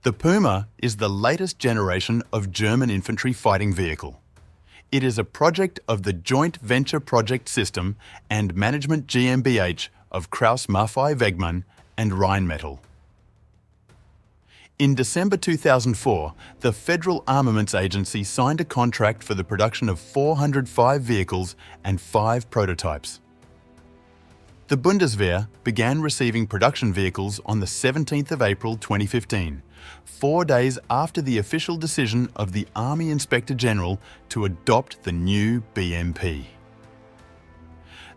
The PUMA is the latest generation of German infantry fighting vehicle. It is a project of the Joint Venture Project System and Management GmbH of Krauss-Maffei-Wegmann and Rheinmetall. In December 2004, the Federal Armaments Agency signed a contract for the production of 405 vehicles and 5 prototypes. The Bundeswehr began receiving production vehicles on the 17th of April 2015, 4 days after the official decision of the Army Inspector General to adopt the new BMP.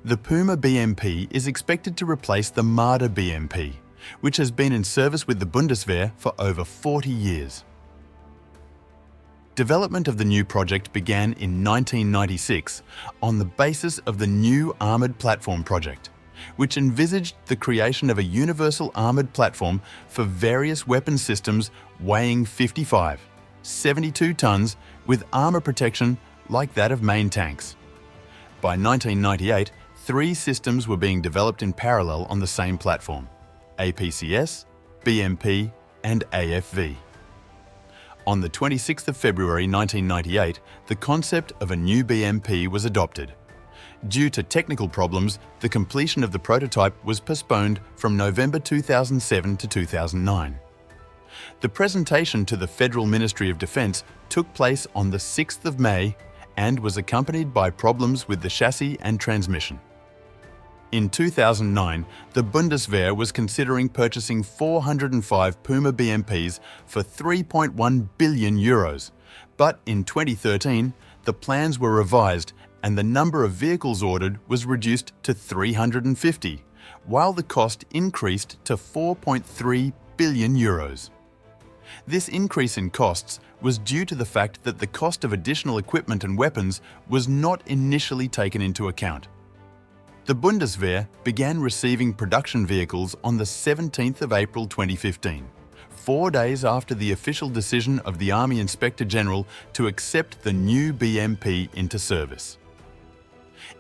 The PUMA BMP is expected to replace the Marder BMP, which has been in service with the Bundeswehr for over 40 years. Development of the new project began in 1996 on the basis of the New Armoured Platform project, which envisaged the creation of a universal armoured platform for various weapon systems weighing 55, 72 tonnes with armour protection like that of main tanks. By 1998, 3 systems were being developed in parallel on the same platform: APCS, BMP and AFV. On the 26th of February 1998, the concept of a new BMP was adopted. Due to technical problems, the completion of the prototype was postponed from November 2007 to 2009. The presentation to the Federal Ministry of Defence took place on the 6th of May and was accompanied by problems with the chassis and transmission. In 2009, the Bundeswehr was considering purchasing 405 PUMA BMPs for €3.1 billion, but in 2013, the plans were revised and the number of vehicles ordered was reduced to 350, while the cost increased to €4.3 billion. This increase in costs was due to the fact that the cost of additional equipment and weapons was not initially taken into account. The Bundeswehr began receiving production vehicles on the 17th of April 2015, 4 days after the official decision of the Army Inspector General to accept the new BMP into service.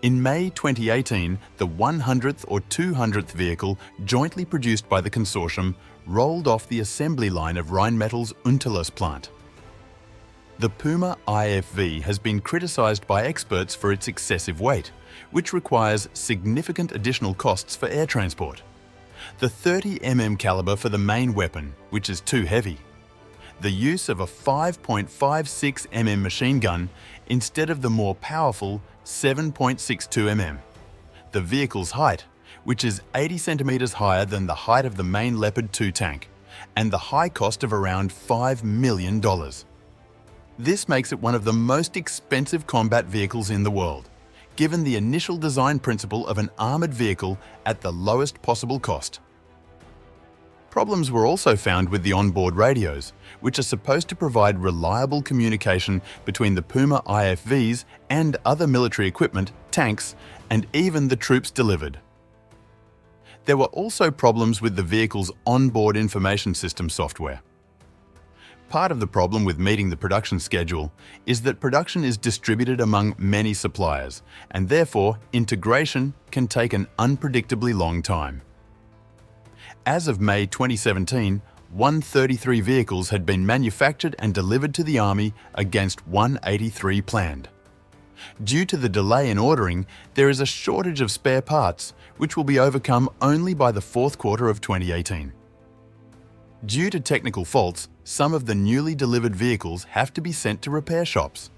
In May 2018, the 100th or 200th vehicle jointly produced by the consortium rolled off the assembly line of Rheinmetall's Unterlüß plant. The PUMA IFV has been criticised by experts for its excessive weight, which requires significant additional costs for air transport. The 30 mm caliber for the main weapon, which is too heavy. The use of a 5.56 mm machine gun instead of the more powerful 7.62 mm. The vehicle's height, which is 80 centimeters higher than the height of the main Leopard 2 tank, and the high cost of around $5 million. This makes it one of the most expensive combat vehicles in the world, given the initial design principle of an armoured vehicle at the lowest possible cost. Problems were also found with the onboard radios, which are supposed to provide reliable communication between the PUMA IFVs and other military equipment, tanks, and even the troops delivered. There were also problems with the vehicle's onboard information system software. Part of the problem with meeting the production schedule is that production is distributed among many suppliers, and therefore integration can take an unpredictably long time. As of May 2017, 133 vehicles had been manufactured and delivered to the Army against 183 planned. Due to the delay in ordering, there is a shortage of spare parts, which will be overcome only by the fourth quarter of 2018. Due to technical faults, some of the newly delivered vehicles have to be sent to repair shops.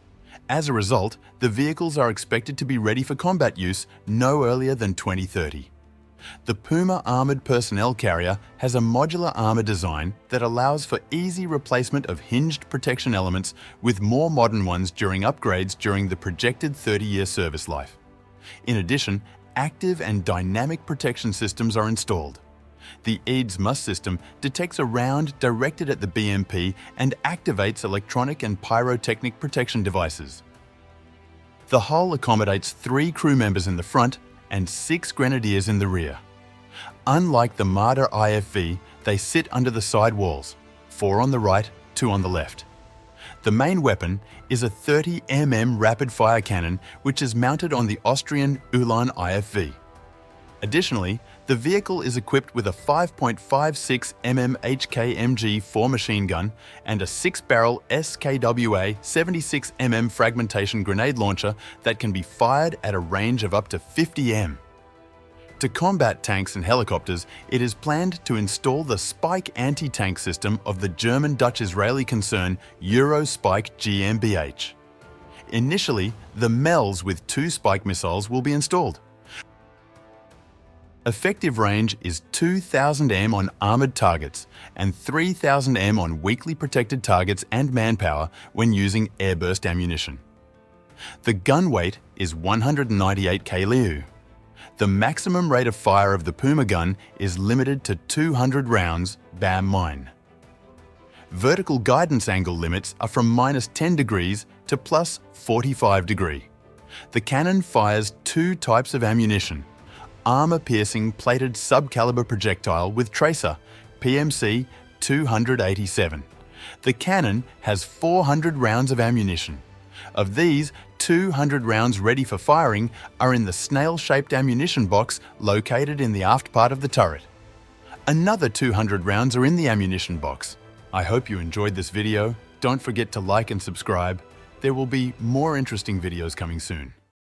As a result, the vehicles are expected to be ready for combat use no earlier than 2030. The PUMA Armoured Personnel Carrier has a modular armour design that allows for easy replacement of hinged protection elements with more modern ones during upgrades during the projected 30-year service life. In addition, active and dynamic protection systems are installed. The EADS-MUS system detects a round directed at the BMP and activates electronic and pyrotechnic protection devices. The hull accommodates 3 crew members in the front and 6 grenadiers in the rear. Unlike the Marder IFV, they sit under the side walls, 4 on the right, 2 on the left. The main weapon is a 30 mm rapid-fire cannon which is mounted on the Austrian Ulan IFV. Additionally, The vehicle is equipped with a 5.56 mm HKMG 4 machine gun and a 6-barrel SKWA 76 mm fragmentation grenade launcher that can be fired at a range of up to 50 m. To combat tanks and helicopters, it is planned to install the Spike anti-tank system of the German-Dutch-Israeli concern Eurospike GmbH. Initially, the MELs with 2 Spike missiles will be installed. Effective range is 2,000 m on armoured targets and 3,000 m on weakly protected targets and manpower when using airburst ammunition. The gun weight is 198 kLeu. The maximum rate of fire of the PUMA gun is limited to 200 rounds BAM mine. Vertical guidance angle limits are from -10 degrees to +45 degrees. The cannon fires 2 types of ammunition: armour-piercing plated subcaliber projectile with tracer, PMC 287. The cannon has 400 rounds of ammunition. Of these, 200 rounds ready for firing are in the snail-shaped ammunition box located in the aft part of the turret. Another 200 rounds are in the ammunition box. I hope you enjoyed this video. Don't forget to like and subscribe. There will be more interesting videos coming soon.